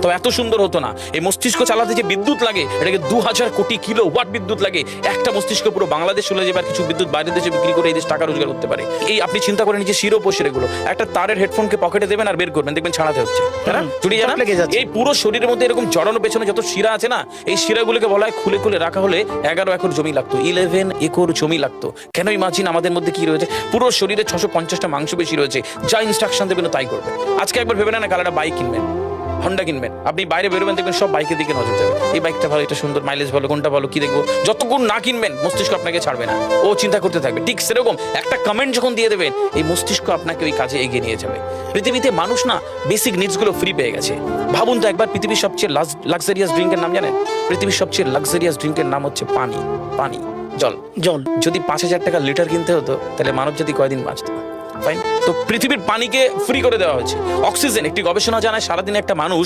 তো এত সুন্দর হতো না। এই মস্তিষ্ক চালাতে যে বিদ্যুৎ লাগে, এটাকে 2000 কোটি কিলো ওয়াট বিদ্যুৎ লাগে। একটা মস্তিষ্ক পুরো বাংলাদেশ চলে যাবে, আর কিছু বিদ্যুৎ বাইরের দেশে বিক্রি করে এই দেশ টাকা রোজগার করতে পারে। এই আপনি চিন্তা করেন যে শিরোপশির এগুলো, একটা তারের হেডফোনকে পকেটে দেবেন আর বের করবেন, দেখবেন ছাড়াতে হচ্ছে, তাই না? চুরি জানা এই পুরো শরীরের মধ্যে এরকম জড়ানো পেছনে যত শিরা আছে না, এই শিরাগুলোকে বলা হয় খুলে খুলে রাখা হলে 11 একর জমি লাগতো, 11 একর জমি লাগতো। কেন ইমাজিন আমাদের মধ্যে কি রয়েছে, পুরো শরীরে 650টা মাংসপেশি রয়েছে, যা ইনস্ট্রাকশন দেবেন তাই করবে। আজকে একবার ভেবে না, কাল একটা বাইক কিনবেন, হন্ডা কিনবেন, আপনি বাইরে বেরোবেন দেখবেন সব বাইকের দিকে নজর যাবে, এই বাইকটা ভালো, এটা সুন্দর, মাইলেজ ভালো, কোনটা ভালো, কি দেখবো। যতক্ষণ না কিনবেন মস্তিষ্ক আপনাকে ছাড়বে না, ও চিন্তা করতে থাকবে। ঠিক সেরকম একটা কমেন্ট যখন দিয়ে দেবেন, এই মস্তিষ্ক আপনাকে ওই কাজে এগিয়ে নিয়ে যাবে। পৃথিবীতে মানুষ না বেসিক নিডস গুলো ফ্রি পেয়ে গেছে। ভাবুন তো একবার, পৃথিবীর সবচেয়ে লাক্সারিয়াস ড্রিঙ্কের নাম জানেন? পৃথিবীর সবচেয়ে লাক্সারিয়াস ড্রিঙ্কের নাম হচ্ছে পানি। পানি, জল। জল যদি 5000 টাকা লিটার কিনতে হতো, তাহলে মানব জাতি কয়দিন বাঁচতো? ফাইন। তো পৃথিবীর পানিকে ফ্রি করে দেওয়া হয়েছে। অক্সিজেন, একটি গবেষণা জানায় সারাদিনে একটা মানুষ